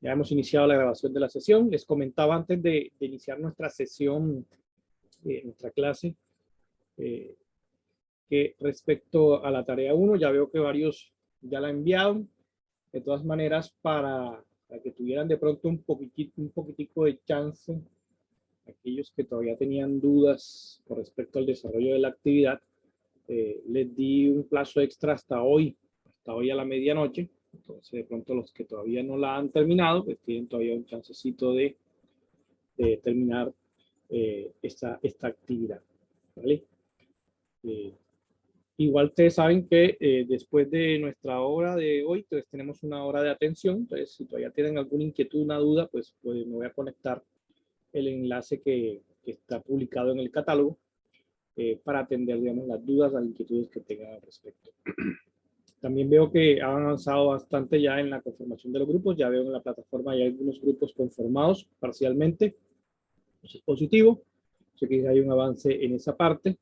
Ya hemos iniciado la grabación de la sesión. Les comentaba antes de iniciar nuestra sesión, nuestra clase, que respecto a la tarea 1, ya veo que varios ya la enviaron. De todas maneras, para que tuvieran de pronto un poquitico de chance, aquellos que todavía tenían dudas con respecto al desarrollo de la actividad, les di un plazo extra hasta hoy a la medianoche. Entonces, de pronto los que todavía no la han terminado, pues tienen todavía un chancecito de terminar esta actividad, ¿vale? Igual ustedes saben que después de nuestra hora de hoy, pues tenemos una hora de atención. Entonces, si todavía tienen alguna inquietud, una duda, pues me voy a conectar el enlace que está publicado en el catálogo para atender, digamos, las dudas, las inquietudes que tengan al respecto. También veo que han avanzado bastante ya en la conformación de los grupos. Ya veo en la plataforma hay algunos grupos conformados parcialmente. Eso es positivo. Sé que hay un avance en esa parte.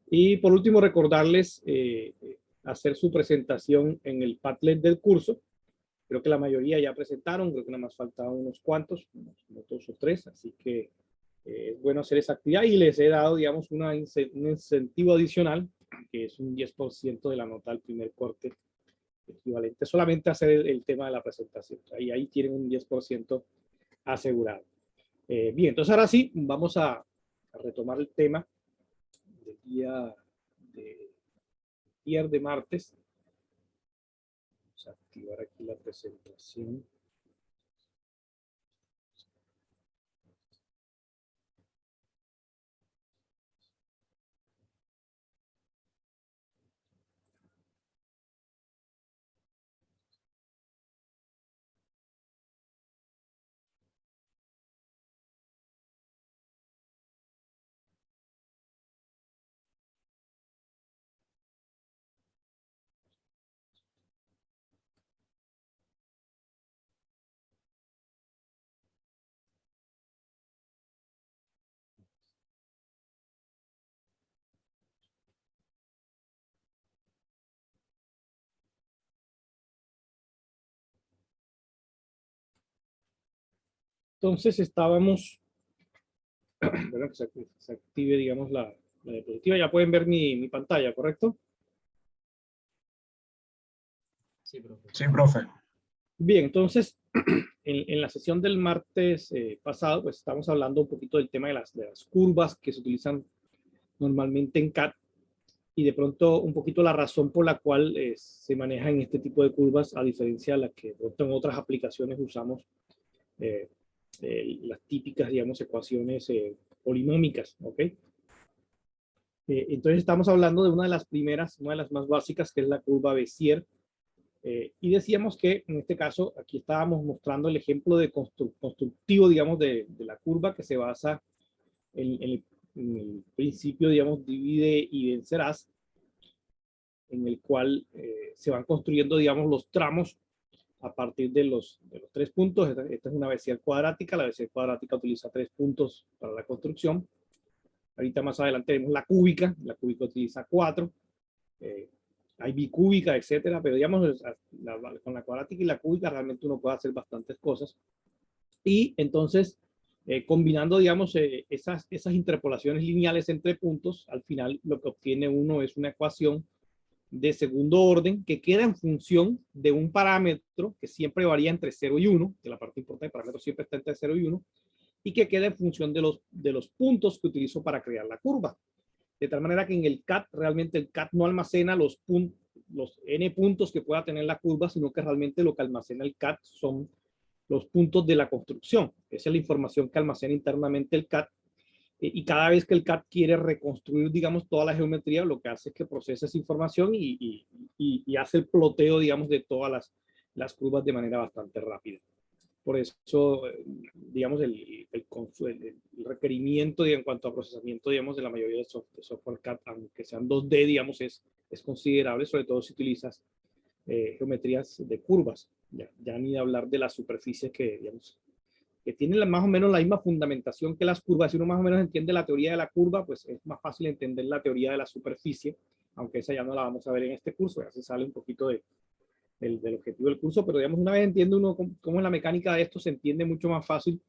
Y por último, recordarles hacer su presentación en el Padlet del curso. Creo que la mayoría ya presentaron. Creo que nada más faltaban unos cuantos, unos 2 o 3. Así que es bueno hacer esa actividad. Y les he dado, digamos, un incentivo adicional, que es un 10% de la nota del primer corte, equivalente solamente a hacer el tema de la presentación. Ahí tienen un 10% asegurado. Bien, entonces ahora sí, vamos a retomar el tema del día de martes. Vamos a activar aquí la presentación. Entonces estábamos, bueno, que se active, digamos, la diapositiva. Ya pueden ver mi pantalla, ¿correcto? Sí, profe. Sí, profe. Bien, entonces, en la sesión del martes pasado, pues estamos hablando un poquito del tema de las curvas que se utilizan normalmente en CAD y de pronto un poquito la razón por la cual se manejan este tipo de curvas a diferencia de las que de pronto en otras aplicaciones usamos las típicas, digamos, ecuaciones polinómicas, ¿ok? Entonces estamos hablando de una de las primeras, una de las más básicas, que es la curva Bézier. Y decíamos que en este caso, aquí estábamos mostrando el ejemplo de constructivo, digamos, de la curva que se basa en el principio, digamos, divide y vencerás, en el cual se van construyendo, digamos, los tramos a partir de los 3 puntos. Esta es una Bézier cuadrática. La Bézier cuadrática utiliza 3 puntos para la construcción. Ahorita más adelante vemos la cúbica utiliza 4. Hay bicúbica, etcétera, pero digamos, con la cuadrática y la cúbica realmente uno puede hacer bastantes cosas. Y entonces, combinando, digamos, esas interpolaciones lineales entre puntos, al final lo que obtiene uno es una ecuación de segundo orden que queda en función de un parámetro que siempre varía entre 0 y 1, que la parte importante del parámetro siempre está entre 0 y 1, y que queda en función de los puntos que utilizo para crear la curva. De tal manera que en el CAD, realmente el CAD no almacena los n puntos que pueda tener la curva, sino que realmente lo que almacena el CAD son los puntos de la construcción. Esa es la información que almacena internamente el CAD. Y cada vez que el CAD quiere reconstruir, digamos, toda la geometría, lo que hace es que procesa esa información y hace el ploteo, digamos, de todas las curvas de manera bastante rápida. Por eso, digamos, el requerimiento en cuanto a procesamiento, digamos, de la mayoría de software CAD, aunque sean 2D, digamos, es considerable, sobre todo si utilizas geometrías de curvas. Ya ni de hablar de las superficies que, digamos, que tienen más o menos la misma fundamentación que las curvas. Si uno más o menos entiende la teoría de la curva, pues es más fácil entender la teoría de la superficie, aunque esa ya no la vamos a ver en este curso, ya se sale un poquito de del objetivo del curso, pero digamos, una vez entiende uno cómo es la mecánica de esto, se entiende mucho más fácil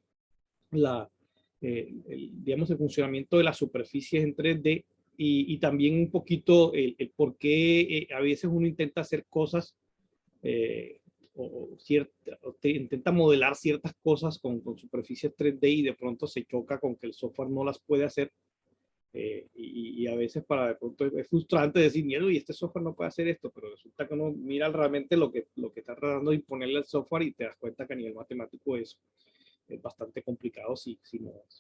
digamos, el funcionamiento de las superficies en 3D y también un poquito el por qué a veces uno intenta hacer cosas intenta modelar ciertas cosas con superficies 3D y de pronto se choca con que el software no las puede hacer. Y a veces para de pronto es frustrante decir, miedo, y este software no puede hacer esto, pero resulta que uno mira realmente lo que está tratando de imponerle al software y te das cuenta que a nivel matemático es bastante complicado, si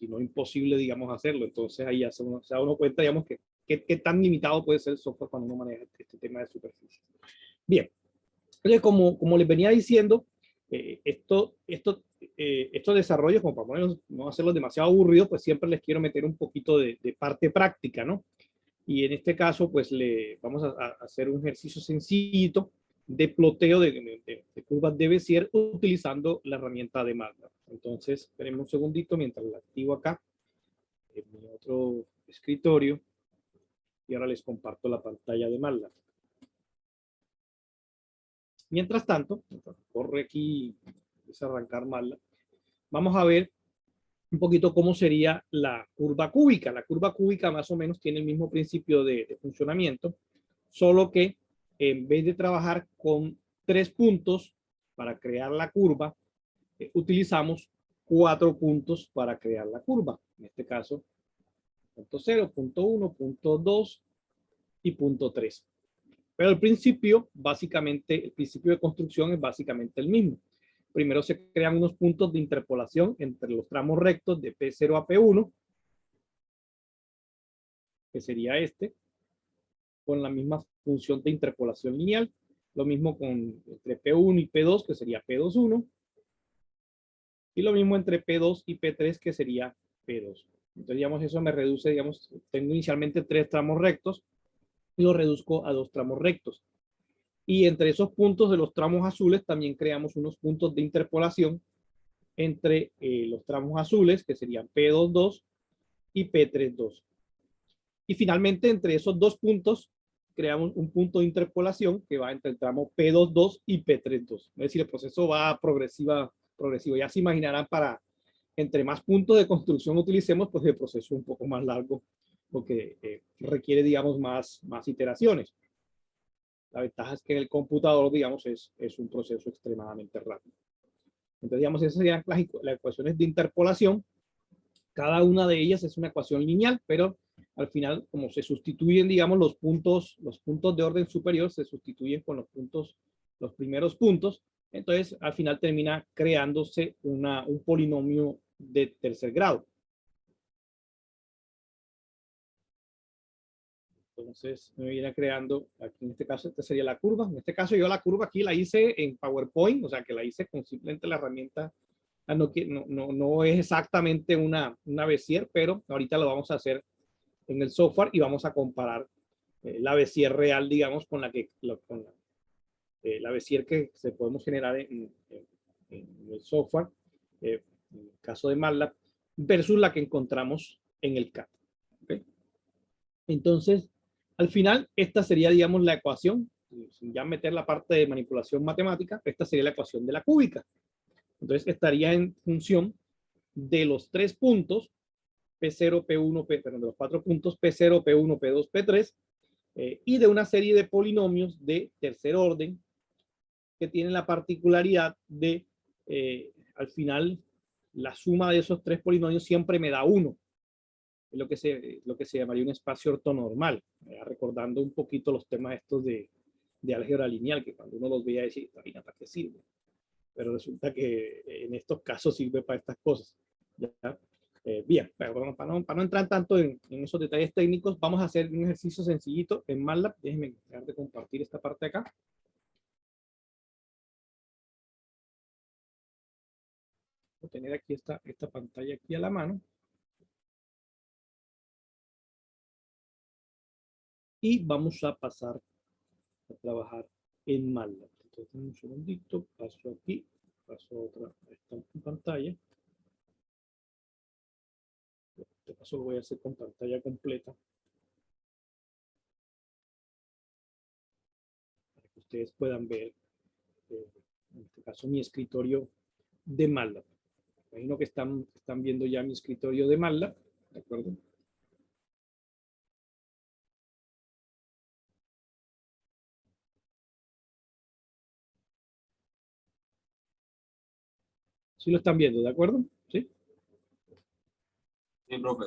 no imposible, digamos, hacerlo. Entonces ahí ya se da uno cuenta, digamos, que tan limitado puede ser el software cuando uno maneja este tema de superficie. Bien, entonces como les venía diciendo, estos desarrollos, como para no hacerlos demasiado aburridos, pues siempre les quiero meter un poquito de parte práctica, ¿no? Y en este caso, pues vamos a hacer un ejercicio sencillito de ploteo de curvas de Bézier utilizando la herramienta de MATLAB. Entonces, esperemos un segundito mientras la activo acá en mi otro escritorio y ahora les comparto la pantalla de MATLAB. Mientras tanto, corre aquí, es arrancar MATLAB, vamos a ver un poquito cómo sería la curva cúbica. La curva cúbica más o menos tiene el mismo principio de funcionamiento, solo que en vez de trabajar con 3 puntos para crear la curva, utilizamos 4 puntos para crear la curva. En este caso, punto 0, punto 1, punto 2 y punto 3. Pero el principio, básicamente, el principio de construcción es básicamente el mismo. Primero se crean unos puntos de interpolación entre los tramos rectos de P0 a P1, que sería este, con la misma función de interpolación lineal. Lo mismo con entre P1 y P2, que sería P21. Y lo mismo entre P2 y P3, que sería P2. Entonces, digamos, eso me reduce, digamos, tengo inicialmente 3 tramos rectos y lo reduzco a 2 tramos rectos. Y entre esos puntos de los tramos azules también creamos unos puntos de interpolación entre los tramos azules, que serían P22 y P32. Y finalmente, entre esos 2 puntos, creamos un punto de interpolación que va entre el tramo P22 y P32. Es decir, el proceso va progresivo. Ya se imaginarán, entre más puntos de construcción utilicemos, pues el proceso es un poco más largo, porque requiere, digamos, más iteraciones. La ventaja es que en el computador, digamos, es un proceso extremadamente rápido. Entonces, digamos, esas serían las ecuaciones de interpolación. Cada una de ellas es una ecuación lineal, pero al final, como se sustituyen, digamos, los puntos de orden superior se sustituyen con los primeros puntos. Entonces, al final termina creándose un polinomio de tercer grado. Entonces me viene creando, aquí en este caso, esta sería la curva. En este caso yo la curva aquí la hice en PowerPoint, o sea que la hice con simplemente la herramienta. No es exactamente una Bézier, pero ahorita lo vamos a hacer en el software y vamos a comparar la Bézier real, digamos, con la Bézier que se podemos generar en el software, en el caso de MATLAB, versus la que encontramos en el CAD. ¿Okay? Entonces, al final, esta sería, digamos, la ecuación, sin ya meter la parte de manipulación matemática, esta sería la ecuación de la cúbica. Entonces, estaría en función de los 3 puntos, P0, P1, perdón, de los 4 puntos, P0, P1, P2, P3, y de una serie de polinomios de tercer orden que tienen la particularidad de, al final, la suma de esos 3 polinomios siempre me da 1. Es lo que se llamaría un espacio ortonormal, recordando un poquito los temas estos de álgebra lineal, que cuando uno los veía decir, ¿para qué sirve? Pero resulta que en estos casos sirve para estas cosas. ¿Ya? Bien, pero para no entrar tanto en esos detalles técnicos, vamos a hacer un ejercicio sencillito en MATLAB. Déjenme dejar de compartir esta parte acá. Voy a tener aquí esta pantalla aquí a la mano. Y vamos a pasar a trabajar en MATLAB. Entonces, un segundito, paso aquí, paso a otra esta pantalla. Este paso lo voy a hacer con pantalla completa, para que ustedes puedan ver en este caso mi escritorio de MATLAB. Imagino que están viendo ya mi escritorio de MATLAB, ¿de acuerdo? Sí lo están viendo, ¿de acuerdo? Sí. Sí, profe.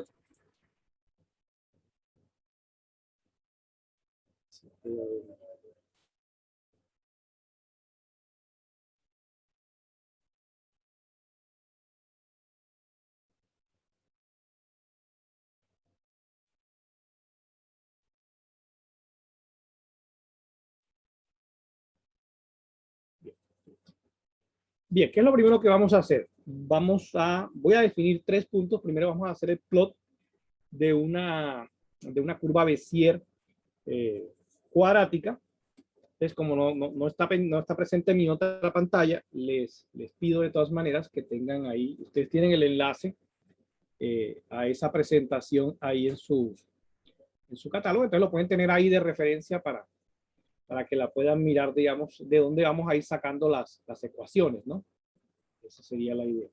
Bien, ¿qué es lo primero que vamos a hacer? Voy a definir 3 puntos. Primero vamos a hacer el plot de una curva Bézier cuadrática. Entonces, como no está presente en mi otra pantalla, les pido de todas maneras que tengan ahí, ustedes tienen el enlace a esa presentación ahí en su catálogo, entonces lo pueden tener ahí de referencia para que la puedan mirar, digamos, de dónde vamos a ir sacando las ecuaciones, ¿no? Esa sería la idea.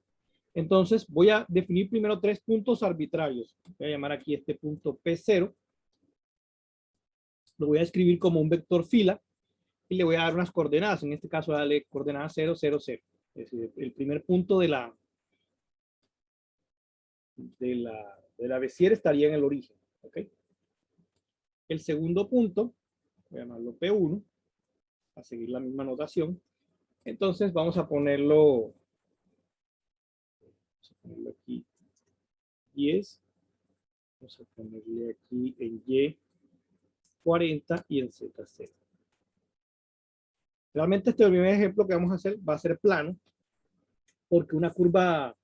Entonces, voy a definir primero 3 puntos arbitrarios. Voy a llamar aquí este punto P0. Lo voy a escribir como un vector fila y le voy a dar unas coordenadas. En este caso, darle coordenadas 0, 0, 0. Es decir, el primer punto de la Bézier estaría en el origen. ¿Ok? El segundo punto, voy a llamarlo P1, a seguir la misma notación. Entonces, vamos a ponerlo aquí 10. Vamos a ponerle aquí en Y 40 y en Z 0. Realmente este primer ejemplo que vamos a hacer va a ser plano, porque una curva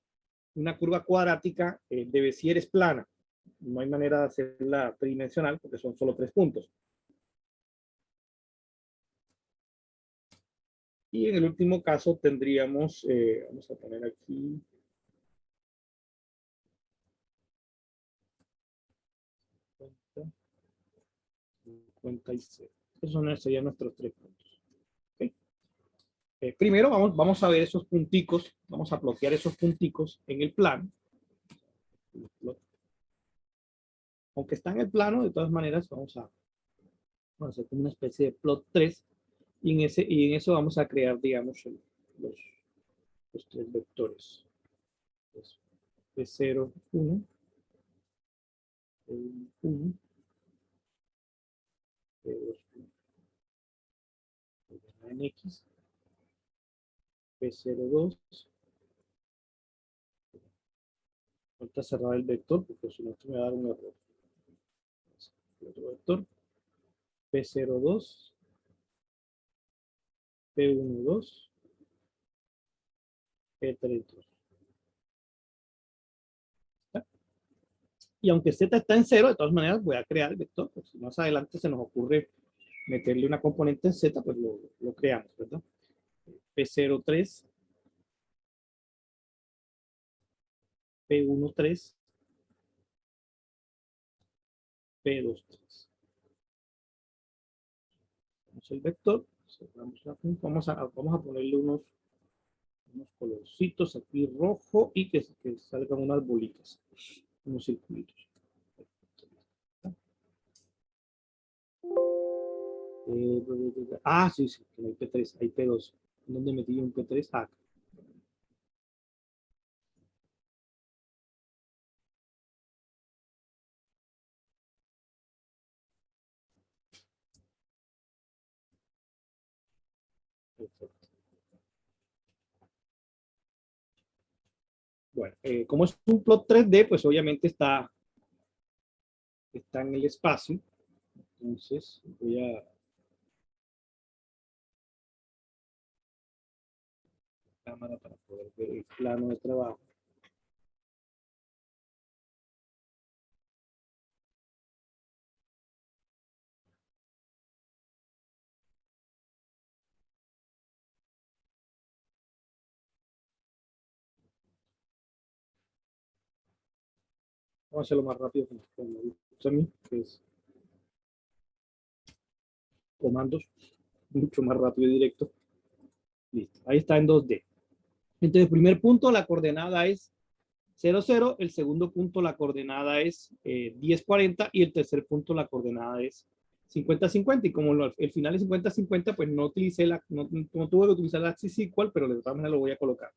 cuadrática de Bézier es plana. No hay manera de hacerla tridimensional porque son solo 3 puntos. Y en el último caso tendríamos, vamos a poner aquí, 50 y 0. Esos serían nuestros 3 puntos. ¿Okay? Primero vamos a ver esos punticos, vamos a bloquear esos punticos en el plano. Aunque está en el plano, de todas maneras vamos a hacer como una especie de plot 3 y en eso vamos a crear, digamos, los 3 vectores. Entonces, P0, 1, P1, P2, en X, P02. Falta cerrar el vector porque si no esto me va a dar un error. El otro vector, P02, P12, P32. Y aunque Z está en 0, de todas maneras voy a crear el vector, porque si más adelante se nos ocurre meterle una componente en Z, pues lo creamos, ¿verdad? P03, P13, P23. Vamos el vector, vamos a ponerle unos colorcitos aquí rojo y que salgan unas bolitas, unos circulitos. Sí, que hay P3, hay P2. ¿Dónde metí un P3? Ah, perfecto. Bueno, como es un plot 3D, pues obviamente está en el espacio. Entonces voy a cámara para poder ver el plano de trabajo. Vamos a hacerlo más rápido como me gusta a mí, que es comandos, mucho más rápido y directo. Listo, ahí está en 2D. Entonces, el primer punto, la coordenada es 0, 0. El segundo punto, la coordenada es 10, 40. Y el tercer punto, la coordenada es 50, 50. Y como el final es 50, 50, pues no utilicé no tuve que utilizar la axis equal, pero de todas maneras lo voy a colocar.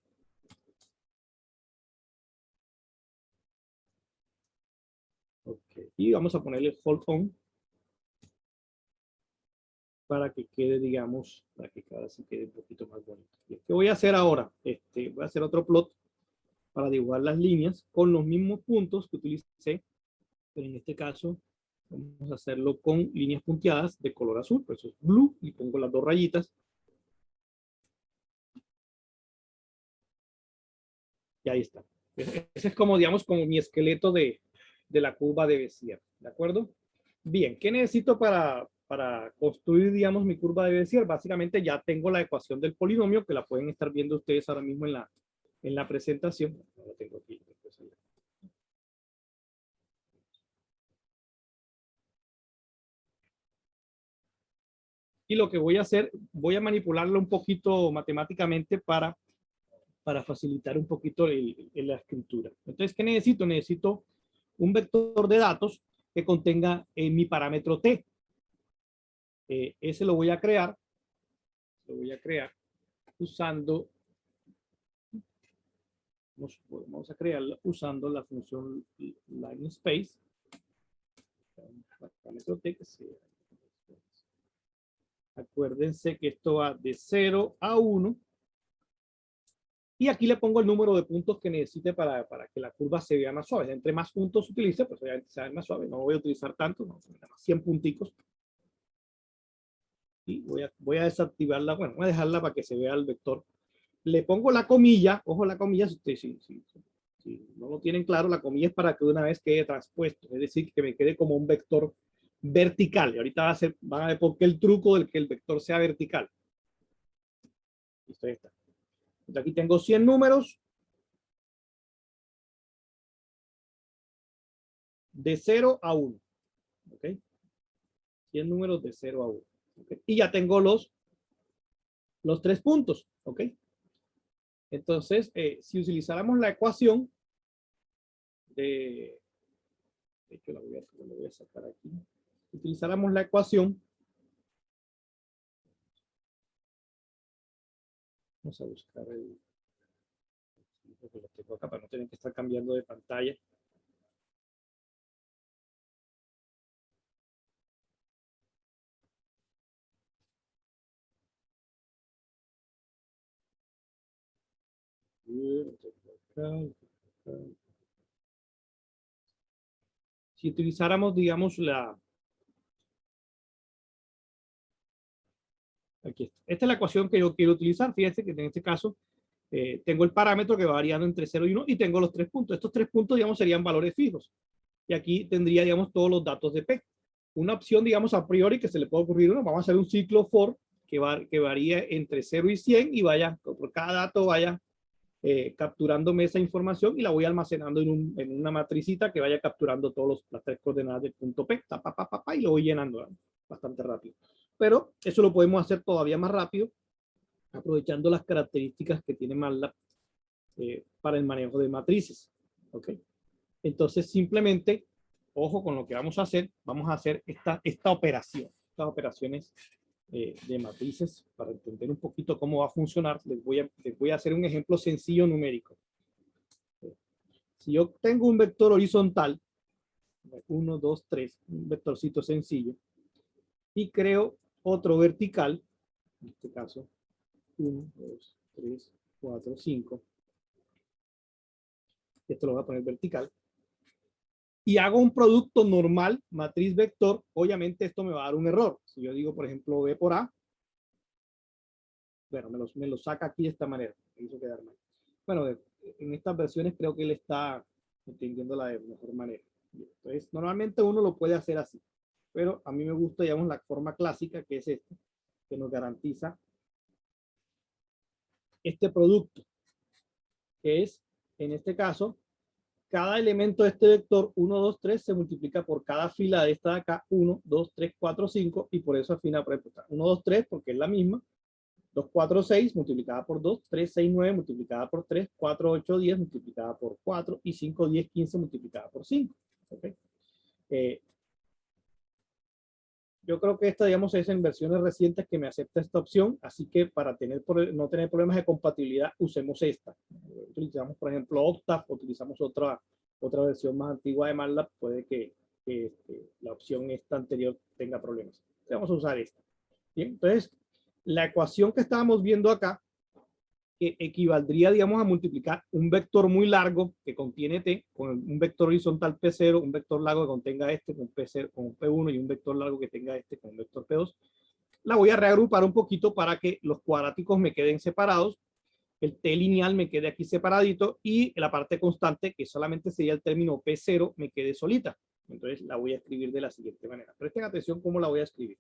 Okay. Y vamos a ponerle hold on para que quede, digamos, para que cada vez quede un poquito más bonito. ¿Qué voy a hacer ahora? Voy a hacer otro plot para dibujar las líneas con los mismos puntos que utilicé, pero en este caso vamos a hacerlo con líneas punteadas de color azul, por eso es blue, y pongo las dos rayitas. Y ahí está. Ese es como, digamos, como mi esqueleto de la curva de Bézier, ¿de acuerdo? Bien, ¿qué necesito para construir, digamos, mi curva de Bézier? Básicamente ya tengo la ecuación del polinomio, que la pueden estar viendo ustedes ahora mismo en la presentación. No la tengo aquí. Y lo que voy a hacer, voy a manipularlo un poquito matemáticamente para facilitar un poquito la escritura. Entonces, ¿qué necesito? Necesito un vector de datos que contenga mi parámetro t. Ese lo voy a crear usando, vamos a crearlo usando la función lineSpace. Parámetro t que sea. Acuérdense que esto va de 0 a 1. Y aquí le pongo el número de puntos que necesite para que la curva se vea más suave. Entre más puntos utilice, pues obviamente se ve más suave. No voy a utilizar tanto, no, 100 punticos. Y voy a desactivarla, bueno, voy a dejarla para que se vea el vector. Le pongo la comilla, ojo la comilla, si no lo tienen claro, la comilla es para que de una vez quede transpuesto, es decir, que me quede como un vector vertical. Y ahorita van a ver por qué el truco del que el vector sea vertical. Listo, ahí está. Entonces aquí tengo 100 números de 0 a 1. ¿Ok? 100 números de 0 a 1. ¿Okay? Y ya tengo los 3 puntos. ¿Ok? Entonces, si utilizáramos la ecuación de hecho, la voy a sacar aquí. Si utilizáramos la ecuación, vamos a buscar lo tengo acá para no tener que estar cambiando de pantalla. Si utilizáramos, digamos, aquí está. Esta es la ecuación que yo quiero utilizar. Fíjense que en este caso tengo el parámetro que va variando entre 0 y 1 y tengo los 3 puntos. Estos 3 puntos, digamos, serían valores fijos. Y aquí tendría, digamos, todos los datos de P. Una opción, digamos, a priori que se le puede ocurrir, ¿no? Vamos a hacer un ciclo for que varíe entre 0 y 100 y vaya, por cada dato vaya capturándome esa información y la voy almacenando en una matricita que vaya capturando las 3 coordenadas del punto P, y lo voy llenando bastante rápido. Pero eso lo podemos hacer todavía más rápido, aprovechando las características que tiene MATLAB para el manejo de matrices. ¿Ok? Entonces, simplemente, ojo con lo que vamos a hacer esta operación, estas operaciones de matrices para entender un poquito cómo va a funcionar. Les voy a hacer un ejemplo sencillo numérico. Si yo tengo un vector horizontal, 1, 2, 3, un vectorcito sencillo, y creo otro vertical, en este caso, 1, 2, 3, 4, 5. Esto lo voy a poner vertical. Y hago un producto normal, matriz vector, obviamente esto me va a dar un error. Si yo digo, por ejemplo, B por A, bueno, me lo saca aquí de esta manera. Me hizo quedar mal. Bueno, en estas versiones creo que él está entendiéndola de mejor manera. Entonces, normalmente uno lo puede hacer así. Pero a mí me gusta, digamos, la forma clásica, que es esta, que nos garantiza este producto, que es, en este caso, cada elemento de este vector 1, 2, 3 se multiplica por cada fila de esta de acá, 1, 2, 3, 4, 5, y por eso al final, por ejemplo, 1, 2, 3, porque es la misma, 2, 4, 6 multiplicada por 2, 3, 6, 9 multiplicada por 3, 4, 8, 10 multiplicada por 4 y 5, 10, 15 multiplicada por 5. ¿Okay? Yo creo que esta, digamos, es en versiones recientes que me acepta esta opción, así que para no tener problemas de compatibilidad, usemos esta. Utilizamos, por ejemplo, Octave, utilizamos otra versión más antigua de MATLAB, puede que la opción esta anterior tenga problemas. Vamos a usar esta. Bien, entonces, la ecuación que estábamos viendo acá, que equivaldría, digamos, a multiplicar un vector muy largo que contiene t con un vector horizontal P0, un vector largo que contenga este con P0, con un P1 y un vector largo que tenga este con un vector P2. La voy a reagrupar un poquito para que los cuadráticos me queden separados, el t lineal me quede aquí separadito y la parte constante, que solamente sería el término P0, me quede solita. Entonces la voy a escribir de la siguiente manera. Presten atención cómo la voy a escribir.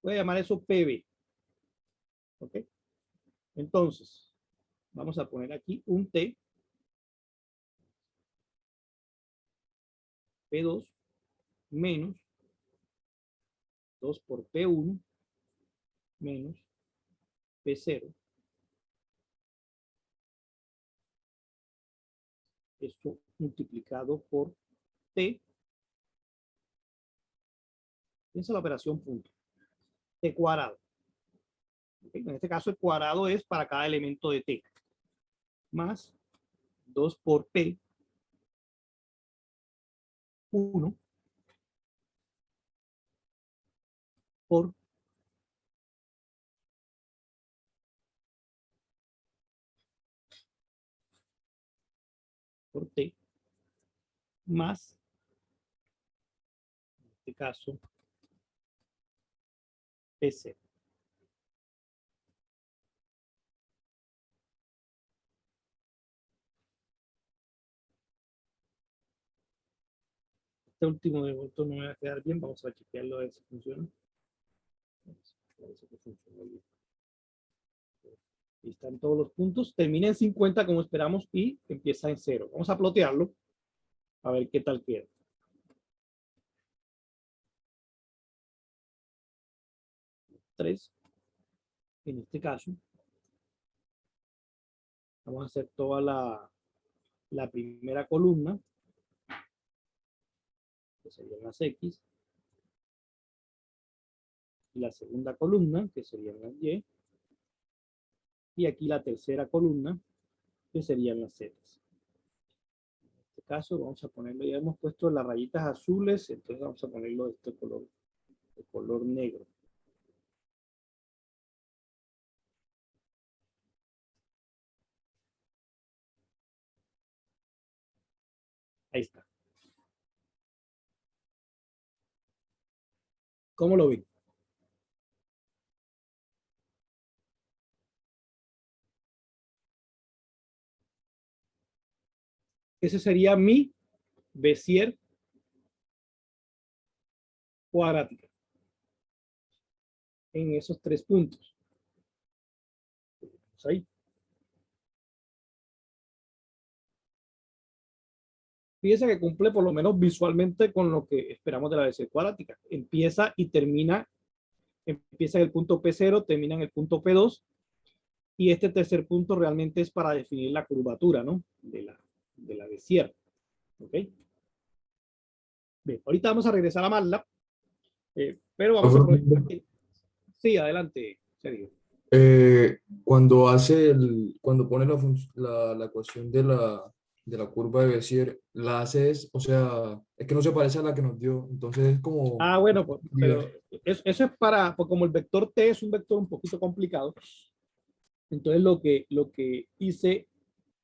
Voy a llamar eso PB. ¿Ok? Entonces, vamos a poner aquí un T, P2, menos 2 por P1, menos P0. Esto multiplicado por T. Piensa la operación punto. T cuadrado. ¿Okay? En este caso el cuadrado es para cada elemento de T. Más 2 por P 1 por T más, en este caso, P0. Este último de vuelto no me va a quedar bien. Vamos a chequearlo a ver si funciona. Parece que funciona bien. Ahí están todos los puntos. Termina en 50 como esperamos y empieza en 0. Vamos a plotearlo a ver qué tal queda. En este caso, vamos a hacer toda la primera columna, que serían las X, y la segunda columna, que serían las Y, y aquí la tercera columna, que serían las Z. En este caso, vamos a ponerlo, ya hemos puesto las rayitas azules, entonces vamos a ponerlo de este color, de color negro. Ahí está. ¿Cómo lo ven? Ese sería mi Bézier cuadrática en esos 3 puntos. Ahí. Fíjense que cumple por lo menos visualmente con lo que esperamos de la Bézier cuadrática. Empieza y termina, empieza en el punto P0, termina en el punto P2, y este tercer punto realmente es para definir la curvatura, ¿no? De la Bézier. ¿Ok? Bien, ahorita vamos a regresar a MATLAB, pero vamos a aprovechar que... Sí, adelante, Sergio. Cuando pone la ecuación de la curva de Bézier, la haces, o sea, es que no se parece a la que nos dio, entonces es como... Ah, bueno, pues, pero eso es para, pues como el vector T es un vector un poquito complicado, entonces lo que hice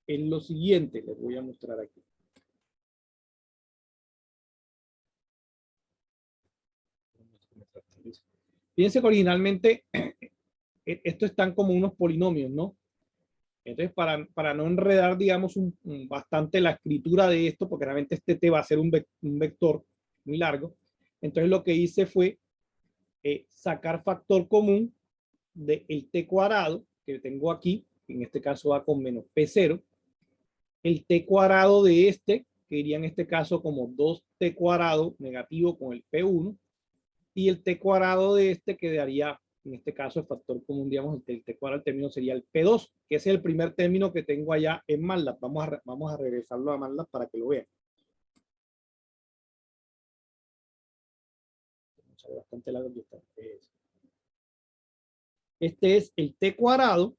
es lo siguiente, les voy a mostrar aquí. Fíjense que originalmente estos están como unos polinomios, ¿no? Entonces, para no enredar, digamos, bastante la escritura de esto, porque realmente este T va a ser un vector muy largo, entonces lo que hice fue sacar factor común del T cuadrado, que tengo aquí, en este caso va con menos P0, el T cuadrado de este, que iría en este caso como 2T cuadrado negativo con el P1, y el t cuadrado de este quedaría, en este caso, el factor común, digamos, el t cuadrado del término sería el P2, que es el primer término que tengo allá en MATLAB. Vamos a regresarlo a MATLAB para que lo vean. Bastante largo. Este es el t cuadrado.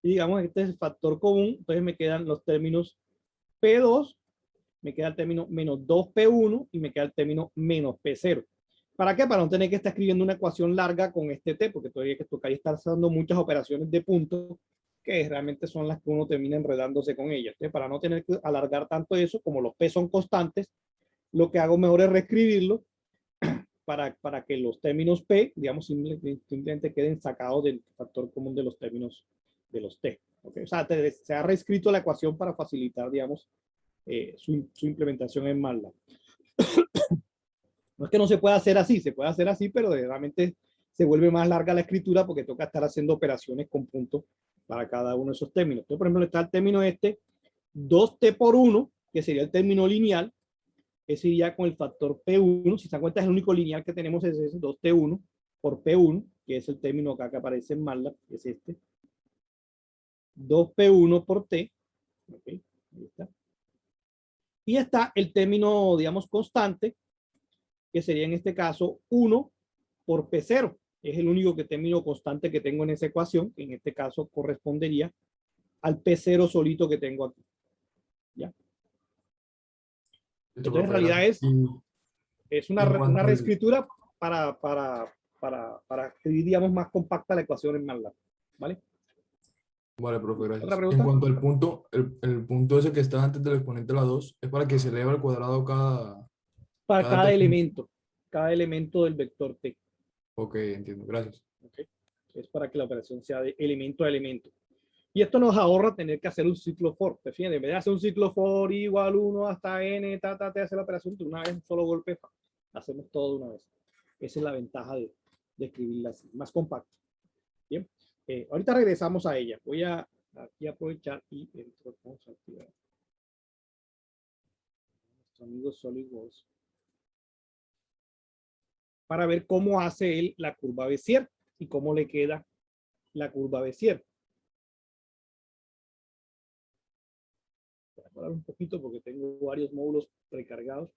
Y digamos, este es el factor común. Entonces me quedan los términos P2, me queda el término menos 2P1 y me queda el término menos P0. ¿Para qué? Para no tener que estar escribiendo una ecuación larga con este t, porque todavía que toca estar haciendo muchas operaciones de puntos que realmente son las que uno termina enredándose con ellas. Entonces, para no tener que alargar tanto eso, como los p son constantes, lo que hago mejor es reescribirlo para que los términos p, digamos, simplemente queden sacados del factor común de los términos de los t. ¿Okay? O sea, se ha reescrito la ecuación para facilitar, digamos, su implementación en MATLAB. No es que no se pueda hacer así, se puede hacer así, pero realmente se vuelve más larga la escritura porque toca estar haciendo operaciones con puntos para cada uno de esos términos. Entonces, por ejemplo, está el término 2t por 1, que sería el término lineal. Ese iría con el factor P1. Si se dan cuenta, es el único lineal que tenemos, es ese 2t1 por P1, que es el término acá que aparece en MATLAB, que es este. 2P1 por T. Okay, ahí está. Y está el término, digamos, constante, que sería en este caso 1 por P0. Es el único término constante que tengo en esa ecuación, que en este caso correspondería al P0 solito que tengo aquí. ¿Ya? Entonces, en realidad es una reescritura para escribir, digamos, más compacta la ecuación en MATLAB. ¿Vale? Vale, profe, ¿Otra gracias. pregunta? En cuanto al punto, el punto ese que está antes del exponente de la 2, es para que se eleva al cuadrado Para cada cada elemento del vector T. Ok, entiendo, gracias. ¿Okay? Es para que la operación sea de elemento a elemento. Y esto nos ahorra tener que hacer un ciclo for. ¿Te fijas? En vez de hacer un ciclo for igual 1 hasta n, te hace la operación de una vez, un solo golpe, hacemos todo de una vez. Esa es la ventaja de escribirla así, más compacto. Bien, ahorita regresamos a ella. Voy a aquí aprovechar y vamos a activar nuestro amigo SolidWorks para ver cómo hace él la curva Bézier y cómo le queda la curva Bézier. Voy a parar un poquito porque tengo varios módulos precargados.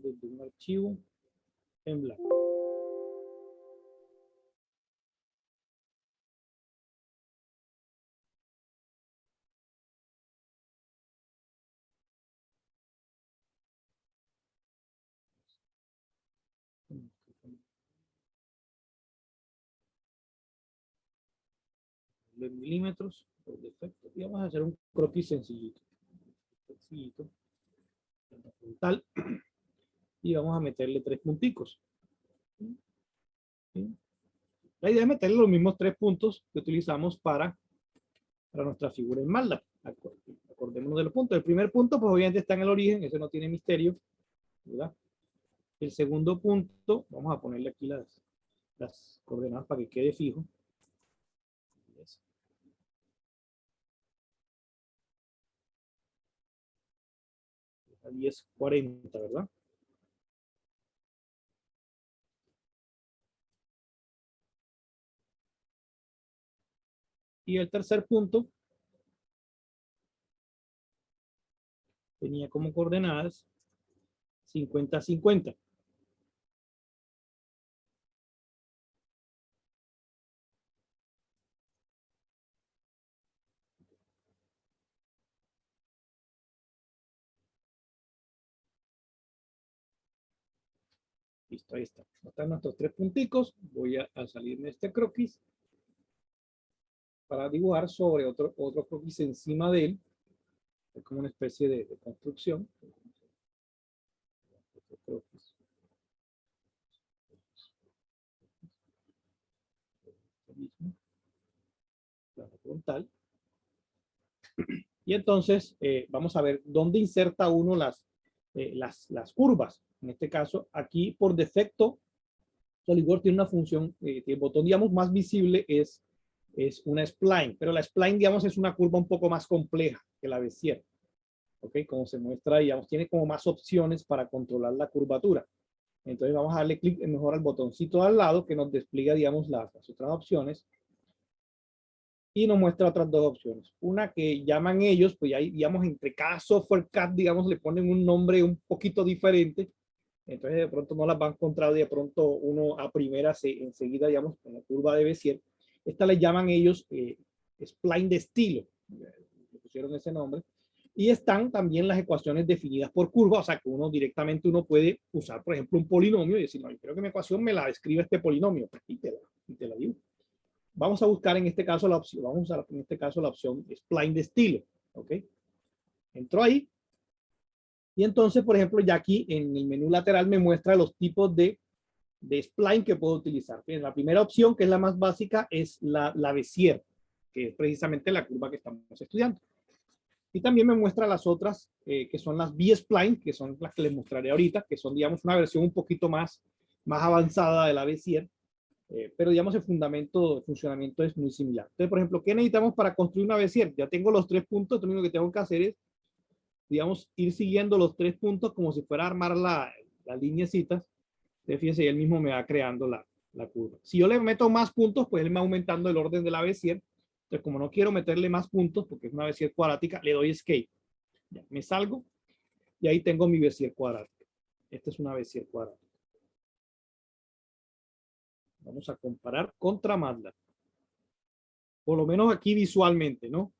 Desde un archivo en blanco. De milímetros por defecto. Y vamos a hacer un croquis sencillito. Sencillito. Frontal. Y vamos a meterle 3 punticos. ¿Sí? La idea es meterle los mismos 3 puntos que utilizamos para nuestra figura en MATLAB. Acordémonos de los puntos. El primer punto, pues obviamente está en el origen, ese no tiene misterio, ¿verdad? El segundo punto, vamos a ponerle aquí las coordenadas para que quede fijo. A 1040, ¿verdad? Y el tercer punto tenía como coordenadas 50-50. Listo, ahí está. Están nuestros 3 punticos. Voy a salirme este croquis para dibujar sobre otro croquis encima de él Es como una especie de construcción. Creo que es el mismo, plano frontal. Y entonces vamos a ver dónde inserta uno las curvas. En este caso, aquí por defecto, SolidWorks tiene una función, el botón, digamos, más visible es una spline, pero la spline, digamos, es una curva un poco más compleja que la Bezier. ¿Ok? Como se muestra, digamos, tiene como más opciones para controlar la curvatura. Entonces vamos a darle clic mejor al botoncito al lado que nos despliega, digamos, las otras opciones. Y nos muestra otras dos opciones. Una que llaman ellos, pues ya, digamos, entre cada software CAD, digamos, le ponen un nombre un poquito diferente. Entonces de pronto no las va a encontrar, de pronto uno a primera enseguida, digamos, con la curva de Bezier. Esta le llaman ellos spline de estilo. Le pusieron ese nombre. Y están también las ecuaciones definidas por curva, o sea que uno directamente puede usar, por ejemplo, un polinomio y decir, no, yo creo que mi ecuación me la describe este polinomio, pues, y te la digo. Vamos a buscar en este caso la opción, vamos a usar en este caso la opción spline de estilo, ¿ok? Entro ahí y entonces, por ejemplo, ya aquí en el menú lateral me muestra los tipos de spline que puedo utilizar. Bien, la primera opción, que es la más básica, es la Bezier, que es precisamente la curva que estamos estudiando. Y también me muestra las otras, que son las B-Spline, que son las que les mostraré ahorita, que son, digamos, una versión un poquito más avanzada de la Bezier. Pero digamos el fundamento, el funcionamiento es muy similar. Entonces, por ejemplo, ¿qué necesitamos para construir una Bezier? Ya tengo los 3 puntos, lo único que tengo que hacer es, digamos, ir siguiendo los 3 puntos como si fuera a armar las lineecitas. Entonces, fíjense, él mismo me va creando la curva. Si yo le meto más puntos, pues él me va aumentando el orden de la Bezier. Entonces, como no quiero meterle más puntos, porque es una Bezier cuadrática, le doy Escape. Ya, me salgo y ahí tengo mi Bezier cuadrática. Esta es una Bezier cuadrática. Vamos a comparar contra MATLAB. Por lo menos aquí visualmente, ¿no?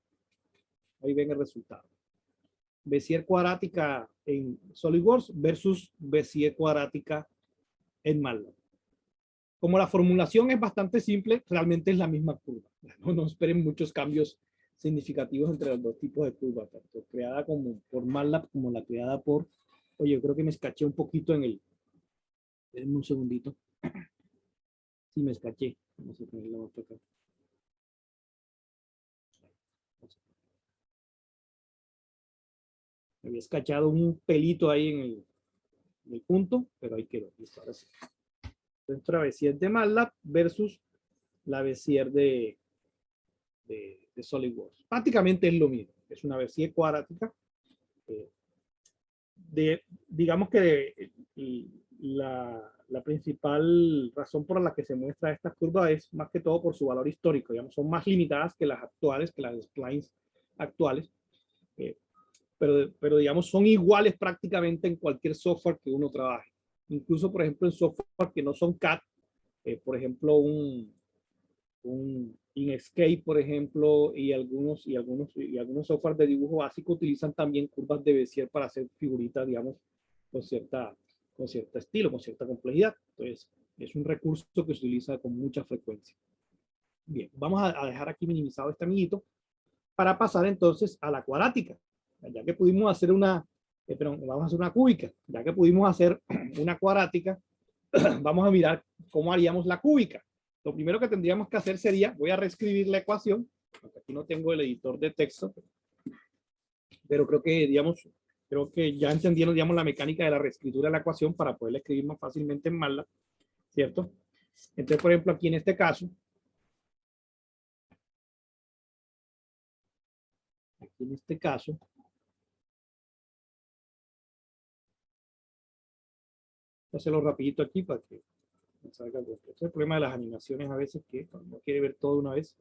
Ahí ven el resultado. Bezier cuadrática en SolidWorks versus Bezier cuadrática en MATLAB. Como la formulación es bastante simple, realmente es la misma curva. No esperen muchos cambios significativos entre los dos tipos de curvas, tanto creada como por MATLAB como la creada por... Oye, yo creo que me escaché un poquito en el... Denme un segundito. Sí, me escaché. Vamos a ponerlo más acá. Me había escachado un pelito ahí en el punto, pero ahí quedó. Listo, ahora sí. Entonces, la Bezier de MATLAB versus la Bezier de SolidWorks. Prácticamente es lo mismo. Es una Bezier cuadrática. Digamos que la principal razón por la que se muestra esta curva es más que todo por su valor histórico. Digamos, son más limitadas que las actuales, que las splines actuales. Pero digamos, son iguales prácticamente en cualquier software que uno trabaje. Incluso, por ejemplo, en software que no son CAD, por ejemplo, un Inkscape, por ejemplo, y algunos software de dibujo básico utilizan también curvas de Bezier para hacer figuritas, digamos, con cierto estilo, con cierta complejidad. Entonces, es un recurso que se utiliza con mucha frecuencia. Bien, vamos a dejar aquí minimizado este amiguito para pasar entonces a la cuadrática. Ya que pudimos hacer vamos a hacer una cúbica. Ya que pudimos hacer una cuadrática, vamos a mirar cómo haríamos la cúbica. Lo primero que tendríamos que hacer sería, voy a reescribir la ecuación, porque aquí no tengo el editor de texto, pero creo que ya entendieron, digamos, la mecánica de la reescritura de la ecuación para poderla escribir más fácilmente en MATLAB, ¿cierto? Entonces, por ejemplo, aquí en este caso, voy a hacerlo rapidito aquí para que me salga el es el problema de las animaciones a veces, que no quiere ver todo una vez.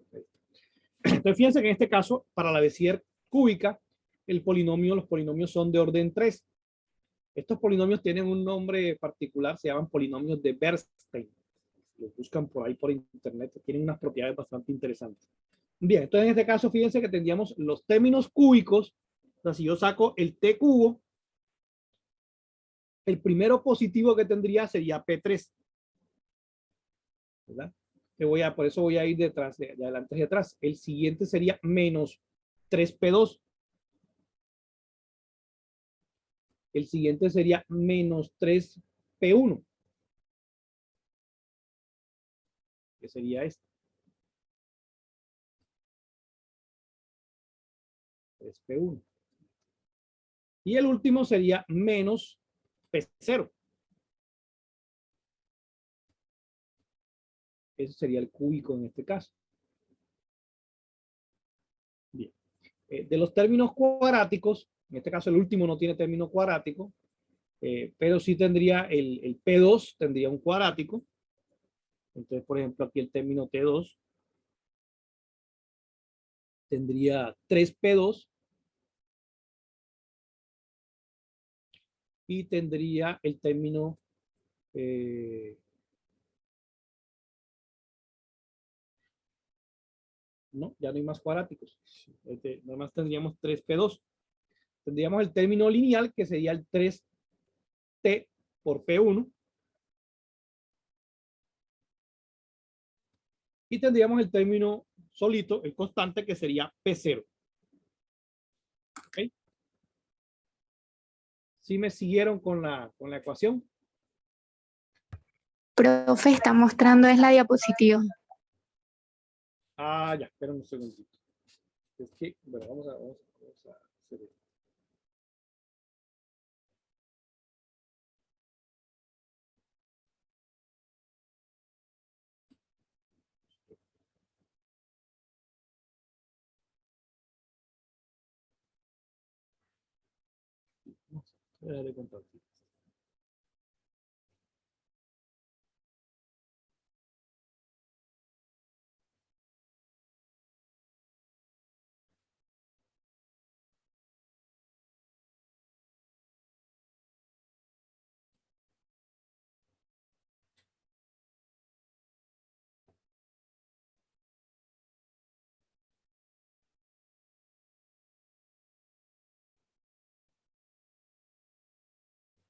Entonces, fíjense que en este caso, para la Bezier cúbica, los polinomios son de orden 3. Estos polinomios tienen un nombre particular, se llaman polinomios de Bernstein. Los buscan por ahí por internet, tienen unas propiedades bastante interesantes. Bien, entonces en este caso, fíjense que tendríamos los términos cúbicos. O sea, si yo saco el t cubo, el primero positivo que tendría sería P3. ¿Verdad? Por eso voy a ir de adelante hacia atrás. El siguiente sería menos 3P2. el siguiente sería menos 3P1, que sería este. 3P1. Y el último sería menos P0. Ese sería el cúbico en este caso. Bien. De los términos cuadráticos, en este caso el último no tiene término cuadrático, pero sí tendría el P2, tendría un cuadrático. Entonces, por ejemplo, aquí el término T2 tendría 3P2 y tendría el término no, ya no hay más cuadráticos. Nada más tendríamos 3P2. Tendríamos el término lineal, que sería el 3T por P1. Y tendríamos el término solito, el constante, que sería P0. ¿Ok? ¿Sí me siguieron con la ecuación? Profe, está mostrando es la diapositiva. Ah, ya, espera un segundito. Es que, bueno, vamos a hacer esto. Voy a darle compartir.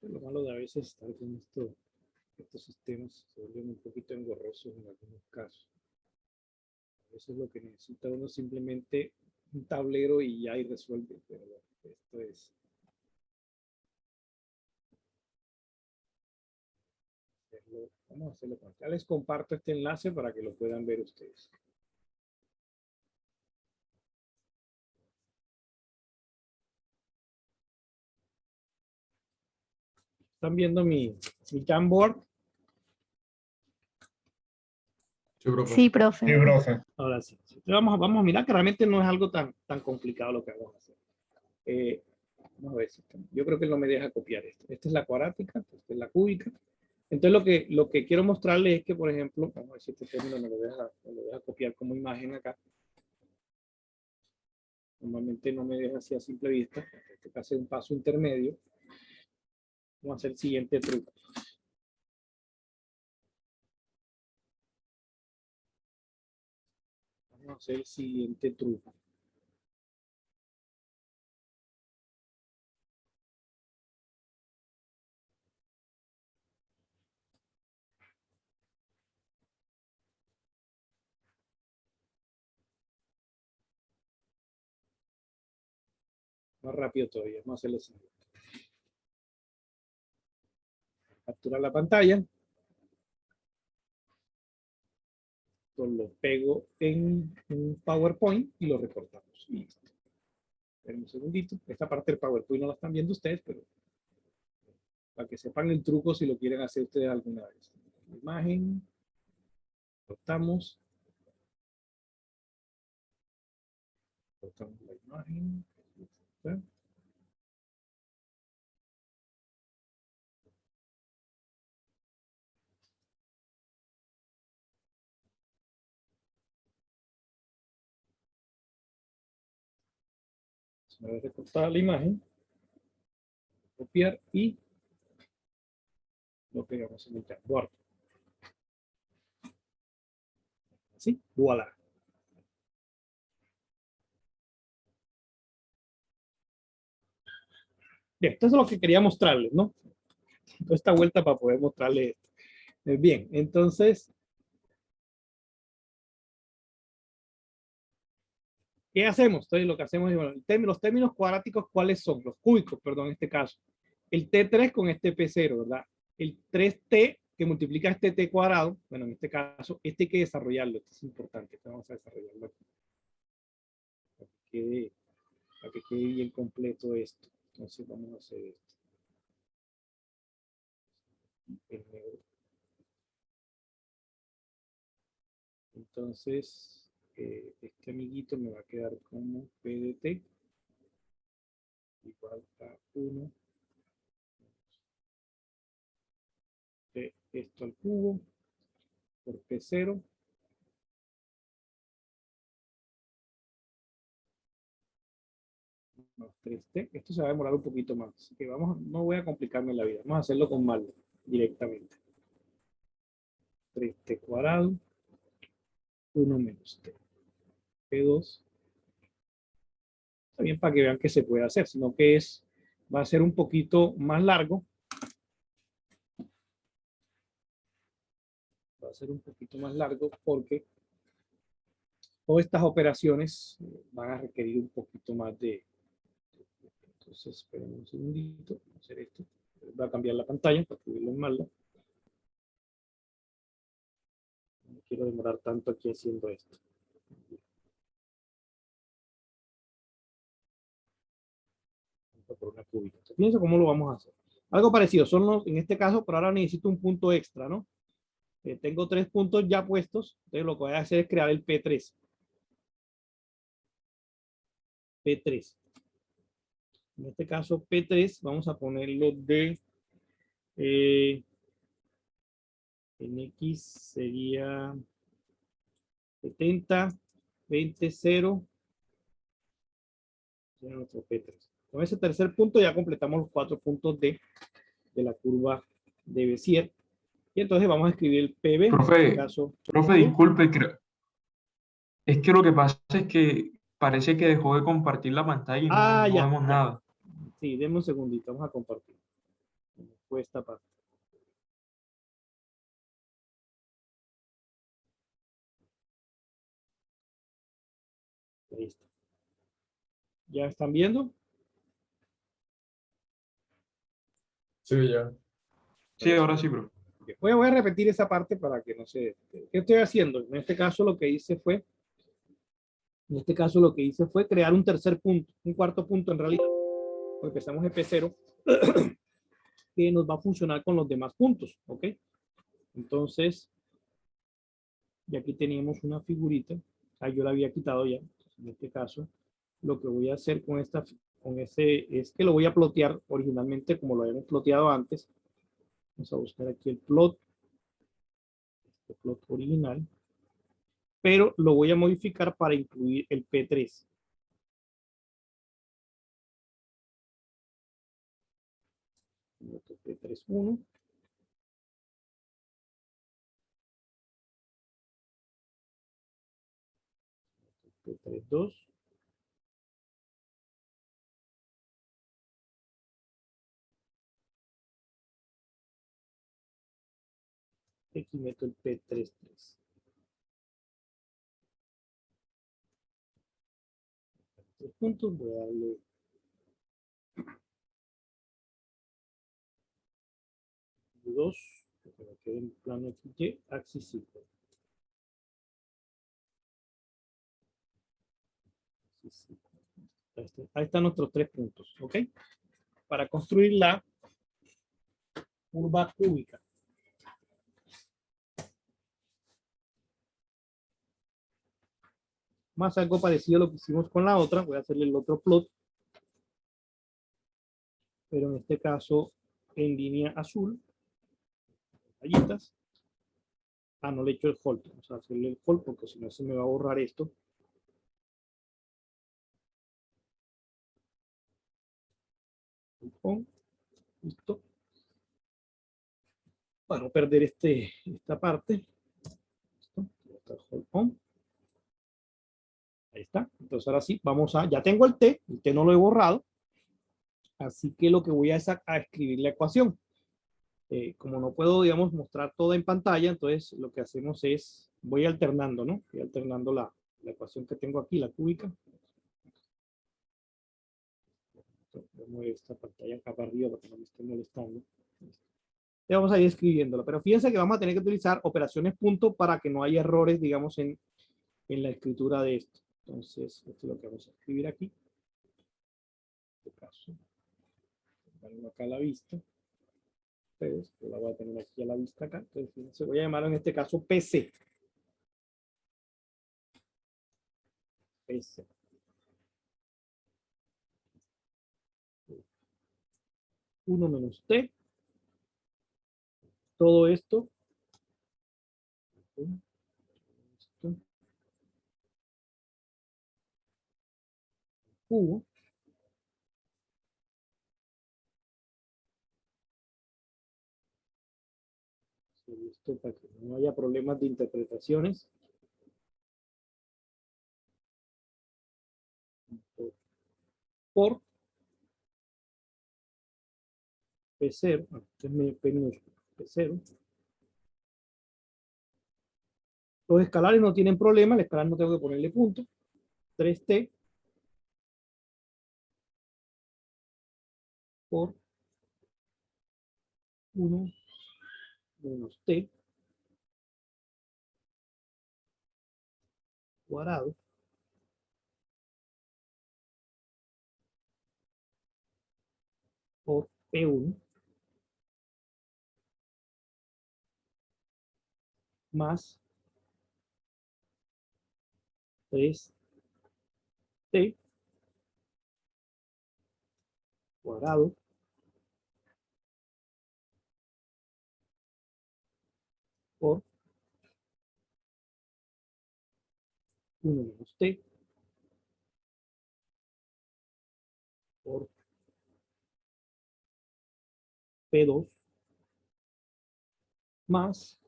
Lo malo de a veces estar con estos sistemas se vuelven un poquito engorrosos en algunos casos. A veces lo que necesita uno es simplemente un tablero y ya y resuelve, pero bueno, esto es hacerlo. Vamos a hacerlo con acá. Les comparto este enlace para que lo puedan ver ustedes. ¿Están viendo mi Jamboard? Sí, profe. Sí, profe. Sí, profe. Ahora sí. Vamos a mirar que realmente no es algo tan complicado lo que vamos a hacer. Vamos a ver si yo creo que él no me deja copiar esto. Esta es la cuadrática, esta es la cúbica. Entonces lo que quiero mostrarles es que, por ejemplo, vamos a ver si este término me lo deja copiar como imagen acá. Normalmente no me deja así a simple vista. Este que hace un paso intermedio. Vamos a hacer el siguiente truco. Vamos a hacer el siguiente truco. Más rápido todavía. Vamos a hacer lo siguiente. Capturar la pantalla. Lo pego en un PowerPoint y lo recortamos. Listo. Esperen un segundito. Esta parte del PowerPoint no la están viendo ustedes, pero para que sepan el truco si lo quieren hacer ustedes alguna vez. La imagen. Cortamos. Cortamos la imagen. ¿Sí? Una vez recortada la imagen, copiar y lo pegamos en el Jamboard. Así, voilà. Bien, esto es lo que quería mostrarles, ¿no? Toda esta vuelta para poder mostrarles esto. Bien, entonces, ¿qué hacemos? Entonces, lo que hacemos es, bueno, los términos cuadráticos, ¿cuáles son? Los cúbicos, perdón, en este caso. el T3 con este P0, ¿verdad? El 3T que multiplica este T cuadrado, bueno, en este caso, este hay que desarrollarlo, esto es importante, vamos a desarrollarlo aquí, para que quede bien completo esto. Entonces vamos a hacer esto. Entonces, este amiguito me va a quedar como P de T igual a 1 de esto al cubo por P0 más 3T. Esto se va a demorar un poquito más, así que no voy a complicarme la vida, vamos a hacerlo con mal directamente. 3T cuadrado 1 menos T. P2. Está bien para que vean que se puede hacer, sino que va a ser un poquito más largo. Va a ser un poquito más largo porque todas estas operaciones van a requerir un poquito más de... Entonces, esperen un segundito, voy a hacer esto. Voy a cambiar la pantalla para escribirlo en mal. No quiero demorar tanto aquí haciendo esto. Por una cúbica. Fíjense cómo lo vamos a hacer. Algo parecido, en este caso, pero ahora necesito un punto extra, ¿no? Tengo 3 puntos ya puestos, entonces lo que voy a hacer es crear el P3. P3. En este caso, P3, vamos a ponerlo de en X sería 70, 20, 0. Sería nuestro P3. Con ese tercer punto ya completamos los 4 puntos de la curva de Bézier. Y entonces vamos a escribir el PB. En este caso, Profe, disculpe, es que lo que pasa es que parece que dejó de compartir la pantalla y no ya, vemos ya. nada. Sí, denme un segundito, vamos a compartir. Fue esta parte. Ahí está. ¿Ya están viendo? Sí, ya. Sí, ahora sí, profe. Voy a repetir esa parte para que no se... ¿Qué estoy haciendo? En este caso lo que hice fue crear un tercer punto, un cuarto punto en realidad, porque empezamos en P0, que nos va a funcionar con los demás puntos, ¿ok? Entonces, y aquí teníamos una figurita, yo la había quitado ya, en este caso, lo que voy a hacer con ese, es que lo voy a plotear originalmente como lo habíamos ploteado antes. Vamos a buscar aquí el plot, este plot original, pero lo voy a modificar para incluir el P3. P3, 1. P3, 2. Aquí meto el P3, 3. Tres puntos, voy a darle dos, que me quede en plano XY, axis circular. Ahí están nuestros 3 puntos, ¿ok? Para construir la curva cúbica. Más algo parecido a lo que hicimos con la otra, voy a hacerle el otro plot, pero en este caso en línea azul, rayitas. No le he hecho el hold, vamos a hacerle el hold porque si no se me va a borrar esto. Listo. Para no perder esta parte. Ahí está. Entonces ahora sí, ya tengo el T no lo he borrado. Así que lo que voy a es a escribir la ecuación. Como no puedo, digamos, mostrar toda en pantalla, entonces lo que hacemos es, voy alternando, ¿no? Voy alternando la ecuación que tengo aquí, la cúbica. Voy a mover esta pantalla acá para arriba para que no me esté molestando. Ya vamos a ir escribiéndolo, pero fíjense que vamos a tener que utilizar operaciones punto para que no haya errores, digamos, en la escritura de esto. Entonces, esto es lo que vamos a escribir aquí. En este caso, pongo acá a la vista. Entonces, yo la voy a tener aquí a la vista acá. Entonces, fíjense, voy a llamarlo en este caso PC. PC. 1 menos T. Todo esto. Cubo. Esto para que no haya problemas de interpretaciones. Por P0, este es P minúsculo, P0. Los escalares no tienen problema, el escalar no tengo que ponerle punto. 3T por 1 menos T cuadrado por P1 más 3T cuadrado por 1 menos T por P2 más